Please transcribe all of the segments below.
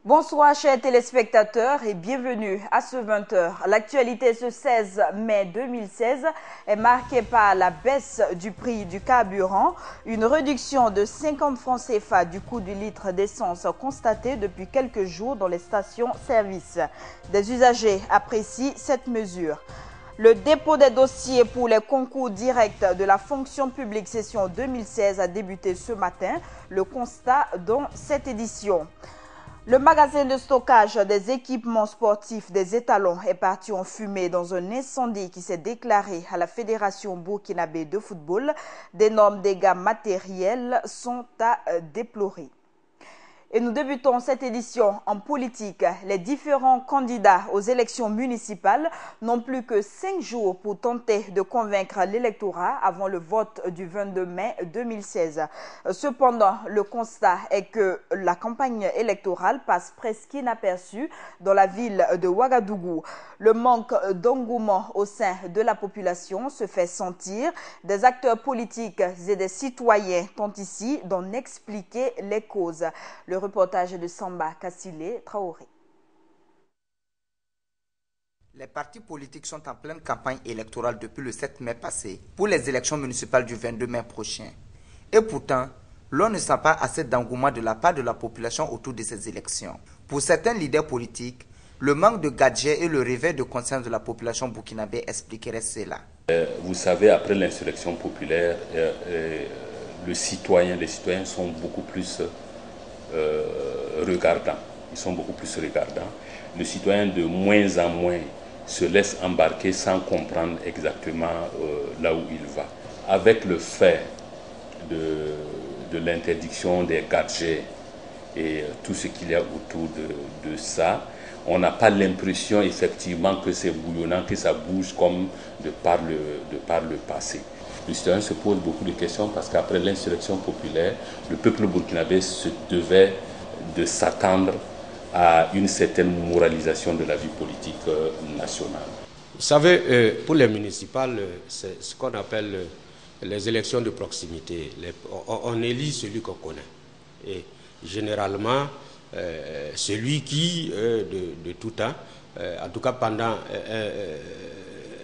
Bonsoir chers téléspectateurs et bienvenue à ce 20h. L'actualité ce 16 mai 2016 est marquée par la baisse du prix du carburant, une réduction de 50 francs CFA du coût du litre d'essence constatée depuis quelques jours dans les stations-service. Des usagers apprécient cette mesure. Le dépôt des dossiers pour les concours directs de la fonction publique session 2016 a débuté ce matin. Le constat dans cette édition. Le magasin de stockage des équipements sportifs des étalons est parti en fumée dans un incendie qui s'est déclaré à la Fédération burkinabé de football. D'énormes dégâts matériels sont à déplorer. Et nous débutons cette édition en politique. Les différents candidats aux élections municipales n'ont plus que 5 jours pour tenter de convaincre l'électorat avant le vote du 22 mai 2016. Cependant, le constat est que la campagne électorale passe presque inaperçue dans la ville de Ouagadougou. Le manque d'engouement au sein de la population se fait sentir. Des acteurs politiques et des citoyens tentent ici d'en expliquer les causes. Le reportage de Samba Kassile Traoré. Les partis politiques sont en pleine campagne électorale depuis le 7 mai passé pour les élections municipales du 22 mai prochain. Et pourtant, l'on ne sent pas assez d'engouement de la part de la population autour de ces élections. Pour certains leaders politiques, le manque de gadgets et le réveil de conscience de la population burkinabé expliqueraient cela. Vous savez, après l'insurrection populaire, les citoyens sont beaucoup plus regardants. Ils sont beaucoup plus regardants. Le citoyen de moins en moins se laisse embarquer sans comprendre exactement là où il va. Avec le fait de l'interdiction des gadgets et tout ce qu'il y a autour de ça, on n'a pas l'impression effectivement que c'est bouillonnant, que ça bouge comme de par le passé. Le citoyen se pose beaucoup de questions parce qu'après l'insurrection populaire, le peuple burkinabé se devait de s'attendre à une certaine moralisation de la vie politique nationale. Vous savez, pour les municipales, c'est ce qu'on appelle les élections de proximité. On élit celui qu'on connaît. Et généralement, celui qui, de tout temps, en tout cas pendant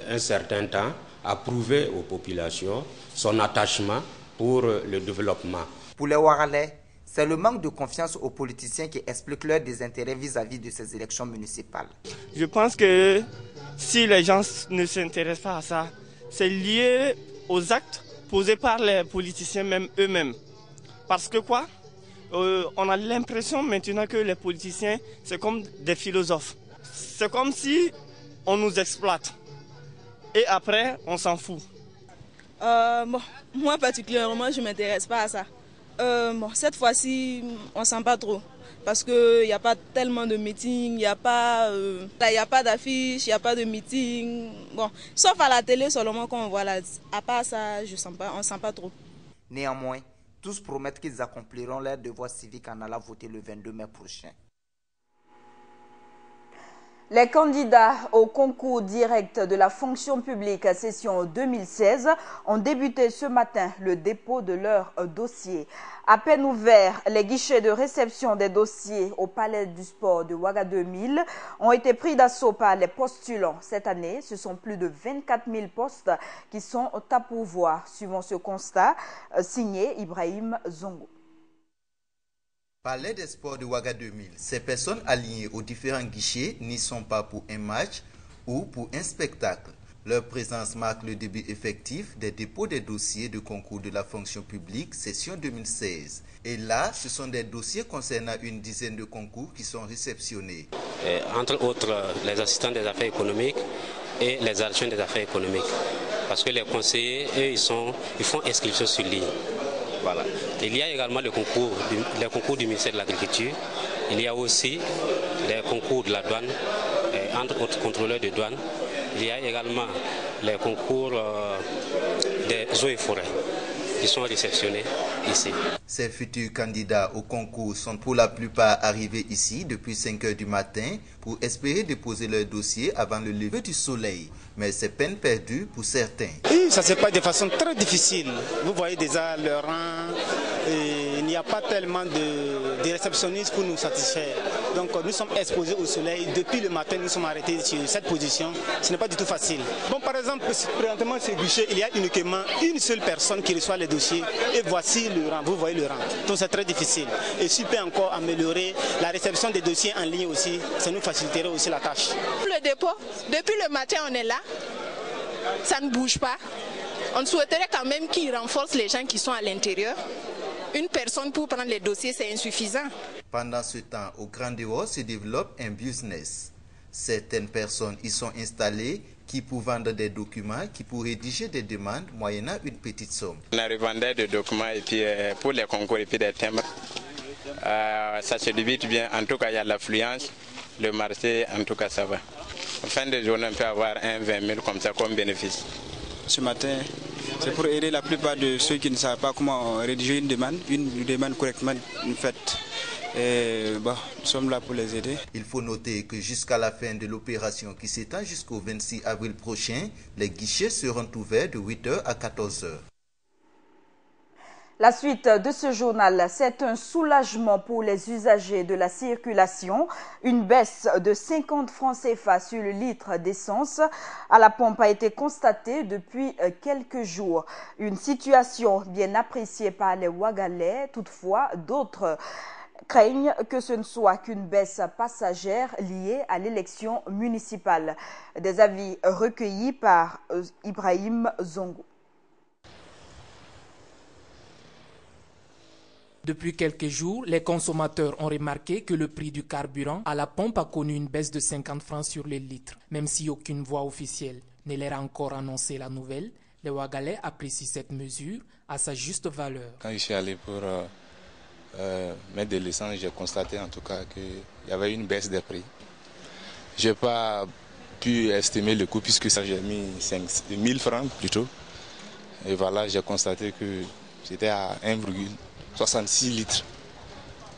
un certain temps, a prouvé aux populations son attachement pour le développement. Pour les Ouaralais, c'est le manque de confiance aux politiciens qui explique leur désintérêt vis-à-vis de ces élections municipales. Je pense que si les gens ne s'intéressent pas à ça, c'est lié aux actes posés par les politiciens eux-mêmes. Parce que quoi ? On a l'impression maintenant que les politiciens, c'est comme des philosophes. C'est comme si on nous exploite. Et après, on s'en fout. Moi particulièrement, je ne m'intéresse pas à ça. Cette fois-ci, on ne sent pas trop. Parce qu'il n'y a pas tellement de meetings, il n'y a pas d'affiches, il n'y a pas de meetings. Bon, sauf à la télé seulement qu'on voit là. À part ça, on ne sent pas trop. Néanmoins, tous promettent qu'ils accompliront leur devoir civique en allant voter le 22 mai prochain. Les candidats au concours direct de la fonction publique session 2016 ont débuté ce matin le dépôt de leur dossier. À peine ouverts, les guichets de réception des dossiers au Palais du Sport de Ouaga 2000 ont été pris d'assaut par les postulants. Cette année, ce sont plus de 24 000 postes qui sont à pourvoir, suivant ce constat signé Ibrahim Zongo. Palais des Sports de Ouaga 2000, ces personnes alignées aux différents guichets n'y sont pas pour un match ou pour un spectacle. Leur présence marque le début effectif des dépôts des dossiers de concours de la fonction publique session 2016. Et là, ce sont des dossiers concernant une dizaine de concours qui sont réceptionnés. Entre autres, les assistants des affaires économiques et les adjoints des affaires économiques. Parce que les conseillers, eux, ils font inscription sur ligne. Voilà. Il y a également les concours du ministère de l'Agriculture. Il y a aussi les concours de la douane, entre autres contrôleurs de douane. Il y a également les concours des eaux et forêts qui sont réceptionnés ici. Ces futurs candidats au concours sont pour la plupart arrivés ici depuis 5 heures du matin pour espérer déposer leur dossier avant le lever du soleil. Mais c'est peine perdue pour certains. Oui, ça se passe de façon très difficile. Vous voyez déjà le rang, il n'y a pas tellement de réceptionnistes pour nous satisfaire. Donc nous sommes exposés au soleil. Depuis le matin, nous sommes arrêtés sur cette position. Ce n'est pas du tout facile. Bon, par exemple, présentement, ce guichet, il y a uniquement une seule personne qui reçoit les dossiers. Et voici le rang. Vous voyez le rang. Donc c'est très difficile. Et si on peut encore améliorer la réception des dossiers en ligne aussi, ça nous faciliterait aussi la tâche. Le dépôt, depuis le matin, on est là. Ça ne bouge pas. On souhaiterait quand même qu'ils renforcent les gens qui sont à l'intérieur. Une personne pour prendre les dossiers, c'est insuffisant. Pendant ce temps, au Grand dehors se développe un business. Certaines personnes y sont installées qui pour vendre des documents, qui pour rédiger des demandes moyennant une petite somme. On a revendé des documents et puis pour les concours et puis des timbres. Ça se débite bien. En tout cas, il y a l'affluence. Le marché, en tout cas, ça va. En fin de journée, on peut avoir 20 000 comme ça comme bénéfice. Ce matin, c'est pour aider la plupart de ceux qui ne savent pas comment rédiger une demande correctement faite. Et nous sommes là pour les aider. Il faut noter que jusqu'à la fin de l'opération qui s'étend jusqu'au 26 avril prochain, les guichets seront ouverts de 8h à 14h. La suite de ce journal, c'est un soulagement pour les usagers de la circulation. Une baisse de 50 francs CFA sur le litre d'essence à la pompe a été constatée depuis quelques jours. Une situation bien appréciée par les Ouagalais. Toutefois, d'autres craignent que ce ne soit qu'une baisse passagère liée à l'élection municipale. Des avis recueillis par Ibrahim Zongo. Depuis quelques jours, les consommateurs ont remarqué que le prix du carburant à la pompe a connu une baisse de 50 francs sur le litre. Même si aucune voix officielle ne leur a encore annoncé la nouvelle, les Ouagalais apprécient cette mesure à sa juste valeur. Quand je suis allé pour mettre de l'essence, j'ai constaté en tout cas qu'il y avait une baisse des prix. Je n'ai pas pu estimer le coût puisque ça j'ai mis 1000 francs plutôt. Et voilà, j'ai constaté que c'était à 1,66 litres,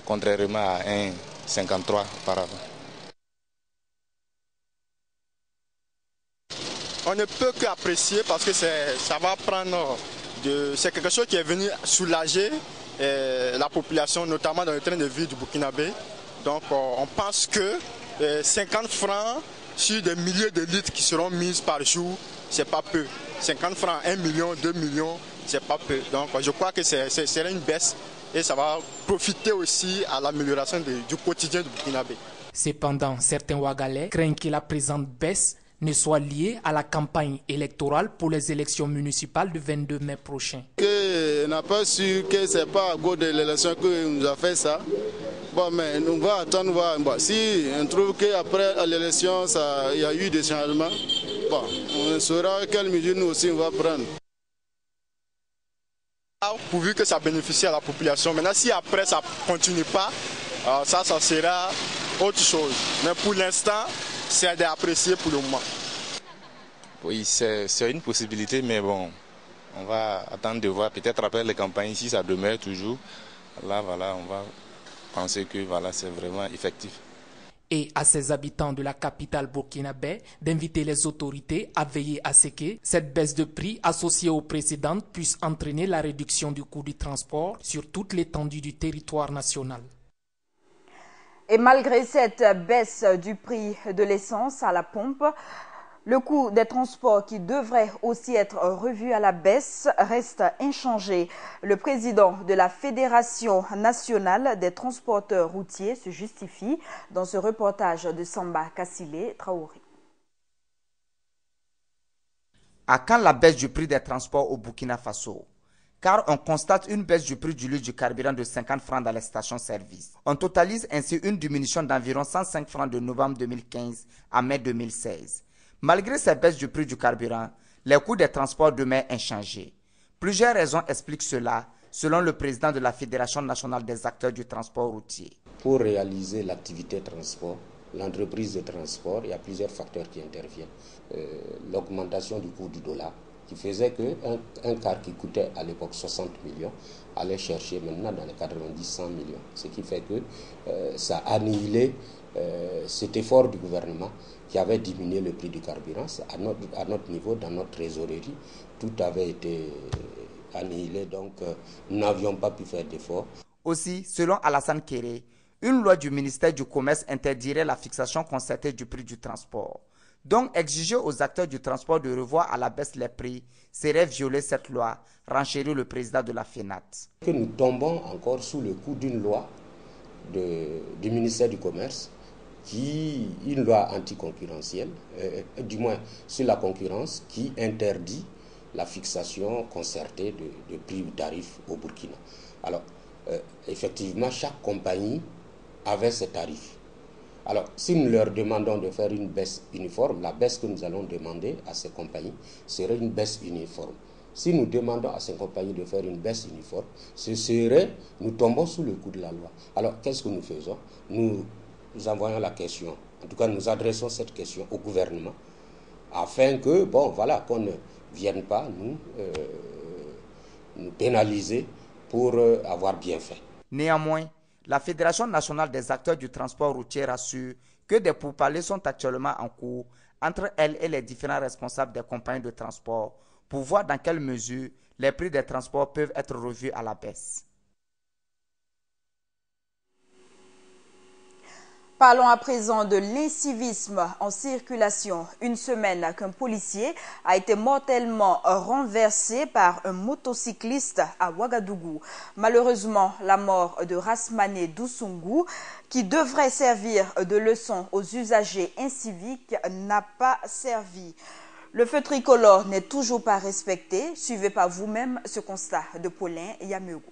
contrairement à 1,53 auparavant. On ne peut qu'apprécier parce que ça va prendre c'est quelque chose qui est venu soulager la population, notamment dans le train de vie du Burkinabé. Donc on pense que 50 francs sur des milliers de litres qui seront mis par jour, c'est pas peu. 50 francs, 1 million, 2 millions, c'est pas peu. Donc je crois que c'est une baisse et ça va profiter aussi à l'amélioration du quotidien du Burkinabé. Cependant, certains Ouagalais craignent que la présente baisse ne soit liée à la campagne électorale pour les élections municipales du 22 mai prochain. On n'a pas su que ce n'est pas à cause de l'élection que nous a fait ça. Bon, mais on va attendre voir. Bon, si on trouve qu'après l'élection, il y a eu des changements, bon, on saura quelles mesures nous aussi on va prendre. Pourvu que ça bénéficie à la population. Maintenant, si après ça ne continue pas, ça sera autre chose. Mais pour l'instant, c'est d'apprécier pour le moment. Oui, c'est une possibilité, mais bon, on va attendre de voir. Peut-être après les campagnes, si ça demeure toujours, là, voilà, on va penser que voilà, c'est vraiment effectif. Et à ses habitants de la capitale burkinabé d'inviter les autorités à veiller à ce que cette baisse de prix associée aux précédentes puisse entraîner la réduction du coût du transport sur toute l'étendue du territoire national. Et malgré cette baisse du prix de l'essence à la pompe, le coût des transports qui devrait aussi être revu à la baisse reste inchangé. Le président de la Fédération nationale des transporteurs routiers se justifie dans ce reportage de Samba Kassile Traoré. À quand la baisse du prix des transports au Burkina Faso? Car on constate une baisse du prix du litre du carburant de 50 francs dans les stations-service. On totalise ainsi une diminution d'environ 105 francs de novembre 2015 à mai 2016. Malgré cette baisse du prix du carburant, les coûts des transports demeurent inchangés. Plusieurs raisons expliquent cela, selon le président de la Fédération nationale des acteurs du transport routier. Pour réaliser l'activité transport, l'entreprise de transport, il y a plusieurs facteurs qui interviennent. L'augmentation du cours du dollar, qui faisait qu'un car qui coûtait à l'époque 60 millions allait chercher maintenant dans les 90-100 millions. Ce qui fait que ça a annihilé cet effort du gouvernement qui avait diminué le prix du carburant. À notre niveau, dans notre trésorerie, tout avait été annihilé, donc nous n'avions pas pu faire d'efforts. Aussi, selon Alassane Kéré, une loi du ministère du Commerce interdirait la fixation concertée du prix du transport. Donc, exiger aux acteurs du transport de revoir à la baisse les prix serait violer cette loi, renchérit le président de la FENAT. Que nous tombons encore sous le coup d'une loi du ministère du Commerce, une loi anticoncurrentielle, du moins sur la concurrence, qui interdit la fixation concertée de prix ou tarifs au Burkina. Alors, effectivement, chaque compagnie avait ses tarifs. Alors, si nous leur demandons de faire une baisse uniforme, la baisse que nous allons demander à ces compagnies serait une baisse uniforme. Si nous demandons à ces compagnies de faire une baisse uniforme, nous tombons sous le coup de la loi. Alors, qu'est-ce que nous faisons? Nous envoyons la question, en tout cas, nous adressons cette question au gouvernement, afin que, qu'on ne vienne pas nous pénaliser pour avoir bien fait. Néanmoins, la Fédération nationale des acteurs du transport routier rassure que des pourparlers sont actuellement en cours entre elle et les différents responsables des compagnies de transport pour voir dans quelle mesure les prix des transports peuvent être revus à la baisse. Parlons à présent de l'incivisme en circulation. Une semaine qu'un policier a été mortellement renversé par un motocycliste à Ouagadougou. Malheureusement, la mort de Rasmané Doussungou, qui devrait servir de leçon aux usagers inciviques, n'a pas servi. Le feu tricolore n'est toujours pas respecté. Suivez par vous-même ce constat de Paulin Yameugou.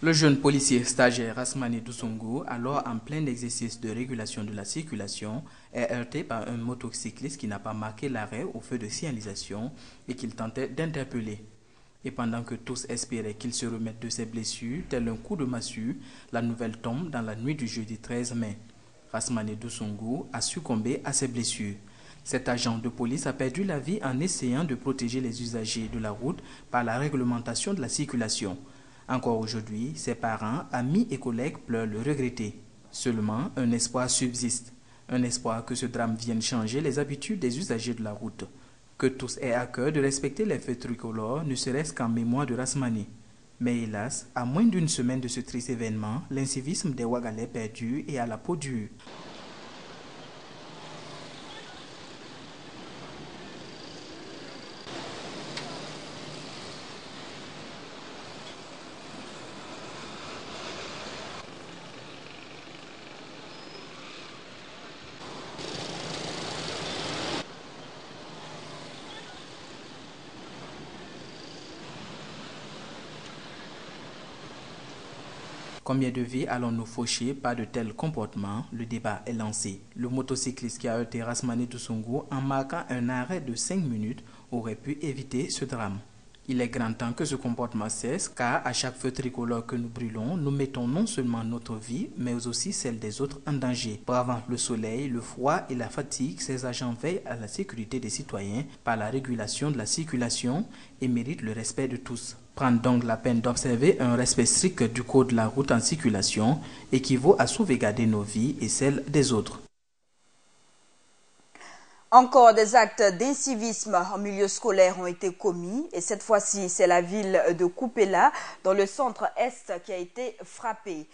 Le jeune policier stagiaire Rasmané Doussungou, alors en plein exercice de régulation de la circulation, est heurté par un motocycliste qui n'a pas marqué l'arrêt au feu de signalisation et qu'il tentait d'interpeller. Et pendant que tous espéraient qu'il se remette de ses blessures, tel un coup de massue, la nouvelle tombe dans la nuit du jeudi 13 mai. Rasmané Doussungou a succombé à ses blessures. Cet agent de police a perdu la vie en essayant de protéger les usagers de la route par la réglementation de la circulation. Encore aujourd'hui, ses parents, amis et collègues pleurent le regretter. Seulement, un espoir subsiste. Un espoir que ce drame vienne changer les habitudes des usagers de la route. Que tous aient à cœur de respecter les feux tricolores, ne serait-ce qu'en mémoire de Rasmané. Mais hélas, à moins d'une semaine de ce triste événement, l'incivisme des Ouagalais perdure et à la peau dure. Combien de vies allons-nous faucher par de tels comportements? Le débat est lancé. Le motocycliste qui a heurté Rasmané Doussungou en marquant un arrêt de 5 minutes aurait pu éviter ce drame. Il est grand temps que ce comportement cesse, car à chaque feu tricolore que nous brûlons, nous mettons non seulement notre vie, mais aussi celle des autres en danger. Bravant le soleil, le froid et la fatigue, ces agents veillent à la sécurité des citoyens par la régulation de la circulation et méritent le respect de tous. Prendre donc la peine d'observer un respect strict du code de la route en circulation équivaut à sauvegarder nos vies et celles des autres. Encore des actes d'incivisme en milieu scolaire ont été commis et cette fois-ci, c'est la ville de Koupéla dans le centre-est qui a été frappée.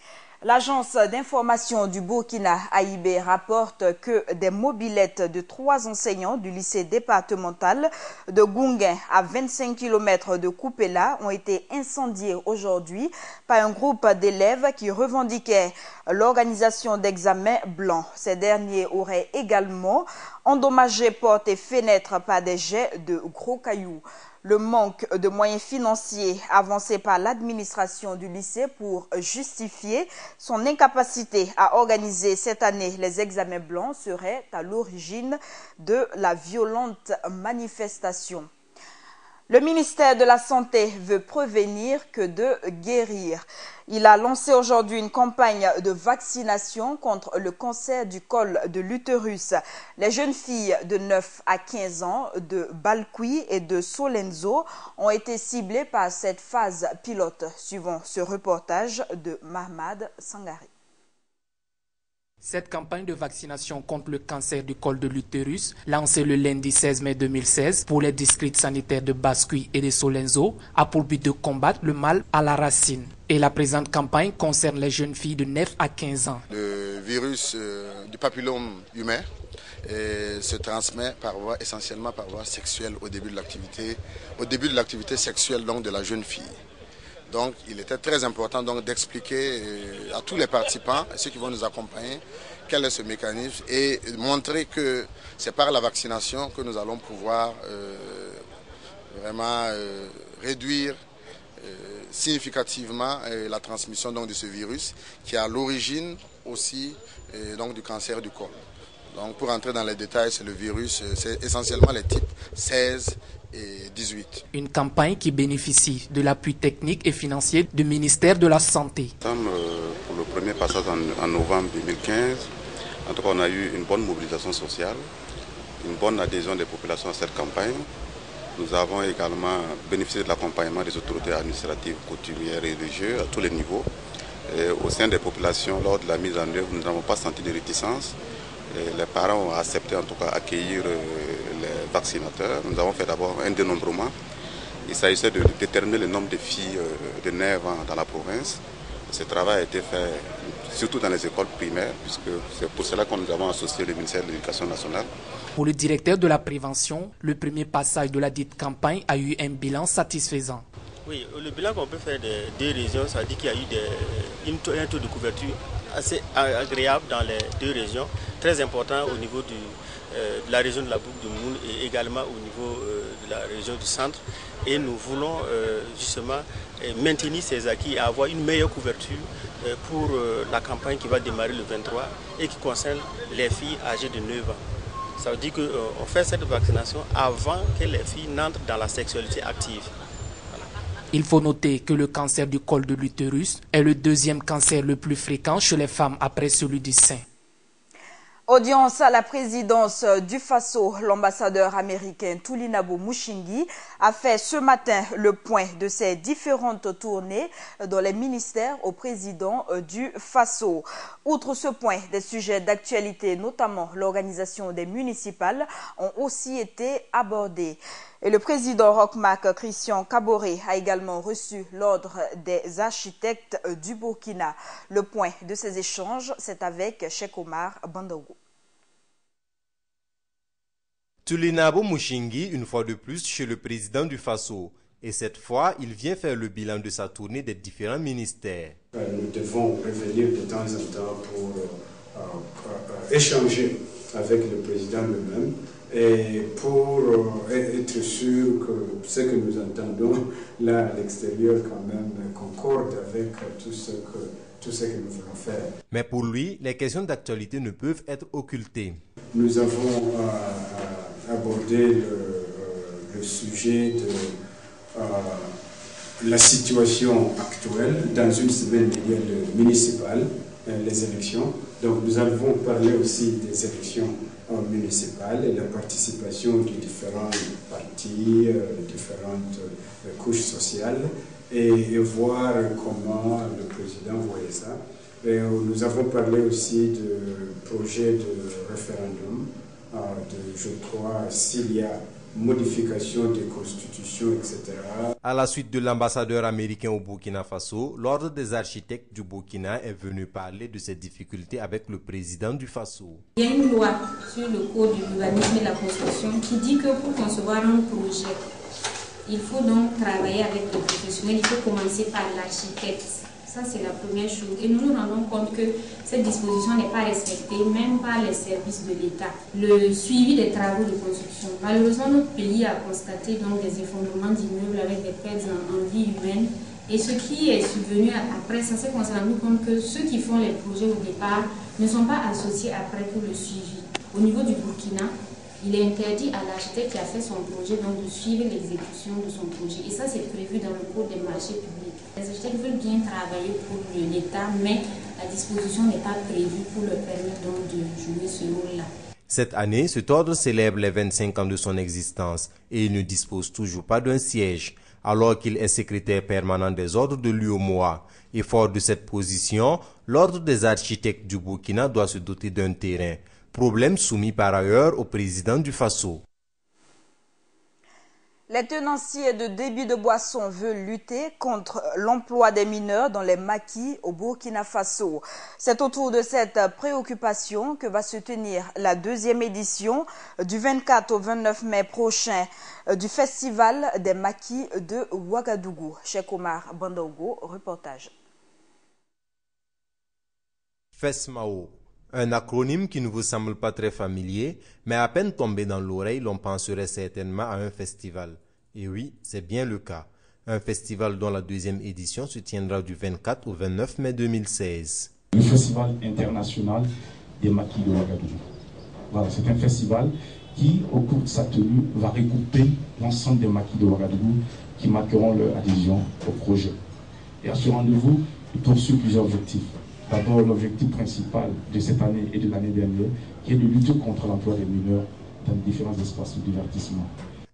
L'agence d'information du Burkina AIB rapporte que des mobylettes de 3 enseignants du lycée départemental de Gounguin à 25 km de Koupéla ont été incendiés aujourd'hui par un groupe d'élèves qui revendiquaient l'organisation d'examens blancs. Ces derniers auraient également endommagé portes et fenêtres par des jets de gros cailloux. Le manque de moyens financiers avancé par l'administration du lycée pour justifier son incapacité à organiser cette année les examens blancs serait à l'origine de la violente manifestation. Le ministère de la Santé veut prévenir que de guérir. Il a lancé aujourd'hui une campagne de vaccination contre le cancer du col de l'utérus. Les jeunes filles de 9 à 15 ans de Balkoui et de Solenzo ont été ciblées par cette phase pilote, suivant ce reportage de Mahmad Sangari. Cette campagne de vaccination contre le cancer du col de l'utérus, lancée le lundi 16 mai 2016 pour les districts sanitaires de Bascuit et de Solenzo, a pour but de combattre le mal à la racine. Et la présente campagne concerne les jeunes filles de 9 à 15 ans. Le virus du papillome humain se transmet essentiellement par voie sexuelle au début de l'activité sexuelle donc, de la jeune fille. Donc il était très important d'expliquer à tous les participants, à ceux qui vont nous accompagner, quel est ce mécanisme et montrer que c'est par la vaccination que nous allons pouvoir vraiment réduire significativement la transmission donc, de ce virus qui est à l'origine aussi donc, du cancer du col. Donc pour entrer dans les détails, c'est le virus, c'est essentiellement les types 16 et 18. Une campagne qui bénéficie de l'appui technique et financier du ministère de la Santé. Pour le premier passage en novembre 2015, en tout cas on a eu une bonne mobilisation sociale, une bonne adhésion des populations à cette campagne. Nous avons également bénéficié de l'accompagnement des autorités administratives, coutumières et religieuses à tous les niveaux. Et au sein des populations, lors de la mise en œuvre, nous n'avons pas senti de réticence. Et les parents ont accepté en tout cas accueillir les vaccinateurs. Nous avons fait d'abord un dénombrement. Il s'agissait de déterminer le nombre de filles de 9 ans dans la province. Ce travail a été fait surtout dans les écoles primaires, puisque c'est pour cela que nous avons associé le ministère de l'Éducation nationale. Pour le directeur de la prévention, le premier passage de la dite campagne a eu un bilan satisfaisant. Oui, le bilan qu'on peut faire des deux régions, ça dit qu'il y a eu un taux de couverture assez agréable dans les deux régions, très important au niveau de la région de la boucle de Moune et également au niveau de la région du centre. Et nous voulons justement maintenir ces acquis et avoir une meilleure couverture pour la campagne qui va démarrer le 23 et qui concerne les filles âgées de 9 ans. Ça veut dire qu'on fait cette vaccination avant que les filles n'entrent dans la sexualité active. Il faut noter que le cancer du col de l'utérus est le deuxième cancer le plus fréquent chez les femmes après celui du sein. Audience à la présidence du Faso, l'ambassadeur américain Tulinabo Mushingi a fait ce matin le point de ses différentes tournées dans les ministères au président du Faso. Outre ce point, des sujets d'actualité, notamment l'organisation des municipales, ont aussi été abordés. Et le président Roch-Marc Christian Kaboré a également reçu l'ordre des architectes du Burkina. Le point de ces échanges, c'est avec Cheikh Omar Bandaogo. Tulinabo Mushingi, une fois de plus, chez le président du Faso. Et cette fois, il vient faire le bilan de sa tournée des différents ministères. Nous devons revenir de temps en temps pour échanger avec le président lui-même et pour être sûr que ce que nous entendons là à l'extérieur quand même concorde avec tout ce que nous voulons faire. Mais pour lui, les questions d'actualité ne peuvent être occultées. Nous avons abordé le sujet de la situation actuelle dans une semaine municipale, les élections. Donc nous avons parlé aussi des élections municipales et la participation de différents partis, différentes couches sociales et voir comment le président voyait ça. Et nous avons parlé aussi de projet de référendum, je crois, s'il y a modification des constitutions, etc. À la suite de l'ambassadeur américain au Burkina Faso, l'ordre des architectes du Burkina est venu parler de ses difficultés avec le président du Faso. Il y a une loi sur le code de l'urbanisme et la construction qui dit que pour concevoir un projet, il faut donc travailler avec les professionnels, il faut commencer par l'architecte. Ça, c'est la première chose. Et nous nous rendons compte que cette disposition n'est pas respectée, même par les services de l'État. Le suivi des travaux de construction. Malheureusement, notre pays a constaté donc des effondrements d'immeubles avec des pertes en vie humaine. Et ce qui est survenu après, ça s'est rendu compte que ceux qui font les projets au départ ne sont pas associés après pour le suivi. Au niveau du Burkina, il est interdit à l'architecte qui a fait son projet donc de suivre l'exécution de son projet. Et ça, c'est prévu dans le code des marchés publics. Les architectes veulent bien travailler pour l'État, mais la disposition n'est pas prévue pour leur permettre donc de jouer ce rôle-là. Cette année, cet ordre célèbre les 25 ans de son existence et il ne dispose toujours pas d'un siège. alors qu'il est secrétaire permanent des ordres de l'UEMOA. Et fort de cette position, l'ordre des architectes du Burkina doit se doter d'un terrain. Problème soumis par ailleurs au président du Faso. Les tenanciers de débit de boissons veulent lutter contre l'emploi des mineurs dans les maquis au Burkina Faso. C'est autour de cette préoccupation que va se tenir la deuxième édition du 24 au 29 mai prochain du Festival des maquis de Ouagadougou. Cheikh Omar Bandogo, reportage. FESMAO, un acronyme qui ne vous semble pas très familier, mais à peine tombé dans l'oreille, l'on penserait certainement à un festival. Et oui, c'est bien le cas. Un festival dont la deuxième édition se tiendra du 24 au 29 mai 2016. Le Festival international des maquis de Ouagadougou. Voilà, c'est un festival qui, au cours de sa tenue, va regrouper l'ensemble des maquis de Ouagadougou qui marqueront leur adhésion au projet. Et à ce rendez-vous, il poursuit plusieurs objectifs. D'abord, l'objectif principal de cette année et de l'année dernière, qui est de lutter contre l'emploi des mineurs dans différents espaces de divertissement.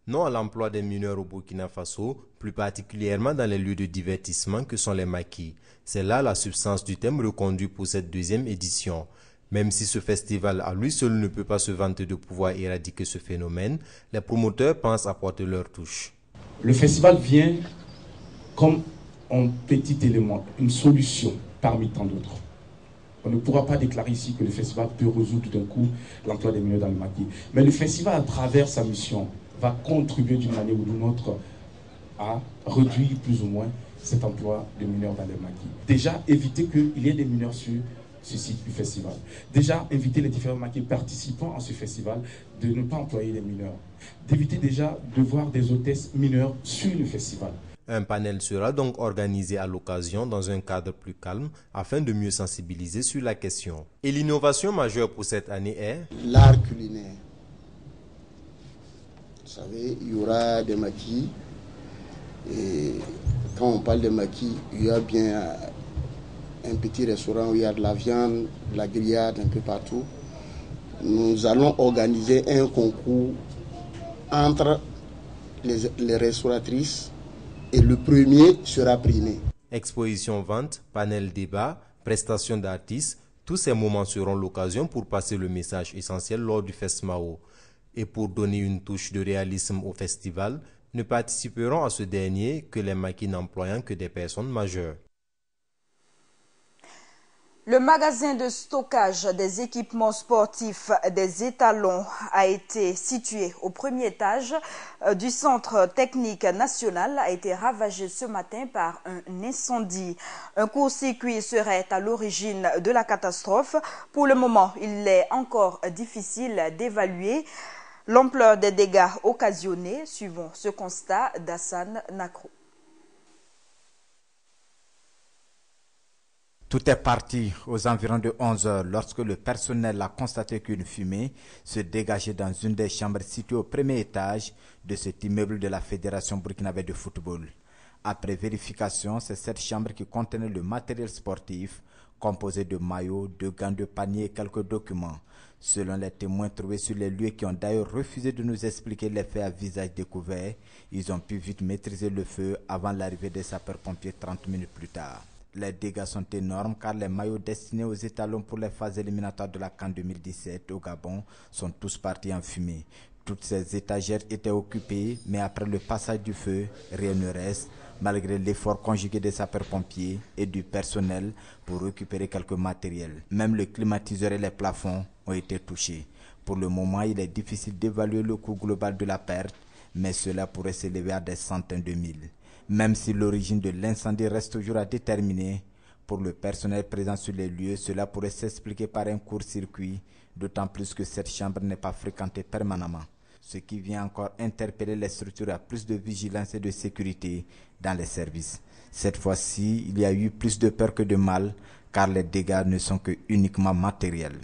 Non à l'emploi des mineurs au Burkina Faso, plus particulièrement dans les lieux de divertissement que sont les maquis. C'est là la substance du thème reconduit pour cette deuxième édition. Même si ce festival à lui seul ne peut pas se vanter de pouvoir éradiquer ce phénomène, les promoteurs pensent apporter leur touche. Le festival vient comme un petit élément, une solution parmi tant d'autres. On ne pourra pas déclarer ici que le festival peut résoudre d'un coup l'emploi des mineurs dans le maquis. Mais le festival, à travers sa mission, va contribuer d'une manière ou d'une autre à réduire plus ou moins cet emploi de mineurs dans les maquis. Déjà, éviter qu'il y ait des mineurs sur ce site du festival. Déjà, inviter les différents maquis participants à ce festival de ne pas employer les mineurs. D'éviter déjà de voir des hôtesses mineures sur le festival. Un panel sera donc organisé à l'occasion dans un cadre plus calme afin de mieux sensibiliser sur la question. Et l'innovation majeure pour cette année est l'art culinaire. Vous savez, il y aura des maquis. Et quand on parle de maquis, il y a bien un petit restaurant où il y a de la viande, de la grillade un peu partout. Nous allons organiser un concours entre les restauratrices et le premier sera primé. Exposition vente, panel débat, prestation d'artistes, tous ces moments seront l'occasion pour passer le message essentiel lors du FESMAO. Et pour donner une touche de réalisme au festival, ne participeront à ce dernier que les maquis n'employant que des personnes majeures. Le magasin de stockage des équipements sportifs des étalons a été situé au premier étage du centre technique national, a été ravagé ce matin par un incendie. Un court-circuit serait à l'origine de la catastrophe. Pour le moment, il est encore difficile d'évaluer l'ampleur des dégâts occasionnés, suivant ce constat d'Hassan Nakro. Tout est parti aux environs de 11 heures lorsque le personnel a constaté qu'une fumée se dégageait dans une des chambres situées au premier étage de cet immeuble de la Fédération burkinabé de football. Après vérification, c'est cette chambre qui contenait le matériel sportif composé de maillots, de gants de panier et quelques documents. Selon les témoins trouvés sur les lieux qui ont d'ailleurs refusé de nous expliquer les faits à visage découvert, ils ont pu vite maîtriser le feu avant l'arrivée des sapeurs-pompiers 30 minutes plus tard. Les dégâts sont énormes car les maillots destinés aux étalons pour les phases éliminatoires de la CAN 2017 au Gabon sont tous partis en fumée. Toutes ces étagères étaient occupées, mais après le passage du feu, rien ne reste, malgré l'effort conjugué des sapeurs-pompiers et du personnel pour récupérer quelques matériels. Même le climatiseur et les plafonds ont été touchés. Pour le moment, il est difficile d'évaluer le coût global de la perte, mais cela pourrait s'élever à des centaines de mille. Même si l'origine de l'incendie reste toujours à déterminer, pour le personnel présent sur les lieux, cela pourrait s'expliquer par un court-circuit, d'autant plus que cette chambre n'est pas fréquentée permanemment, ce qui vient encore interpeller les structures à plus de vigilance et de sécurité dans les services. Cette fois-ci, il y a eu plus de peur que de mal, car les dégâts ne sont que uniquement matériels.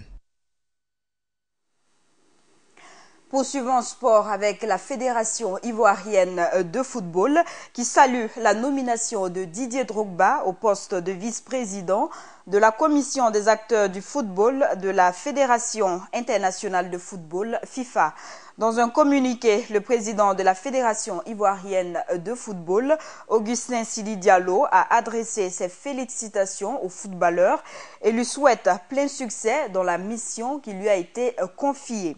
Poursuivons sport avec la Fédération ivoirienne de football qui salue la nomination de Didier Drogba au poste de vice-président de la commission des acteurs du football de la Fédération internationale de football FIFA. Dans un communiqué, le président de la Fédération ivoirienne de football, Augustin Sidi Diallo, a adressé ses félicitations au footballeur et lui souhaite plein succès dans la mission qui lui a été confiée.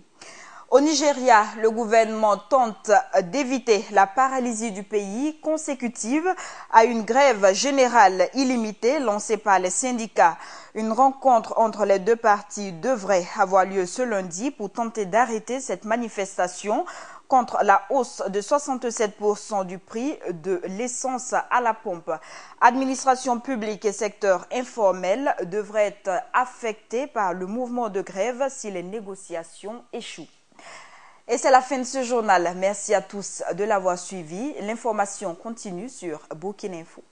Au Nigeria, le gouvernement tente d'éviter la paralysie du pays consécutive à une grève générale illimitée lancée par les syndicats. Une rencontre entre les deux parties devrait avoir lieu ce lundi pour tenter d'arrêter cette manifestation contre la hausse de 67% du prix de l'essence à la pompe. Administration publique et secteur informel devraient être affectés par le mouvement de grève si les négociations échouent. Et c'est la fin de ce journal. Merci à tous de l'avoir suivi. L'information continue sur Burkina Info.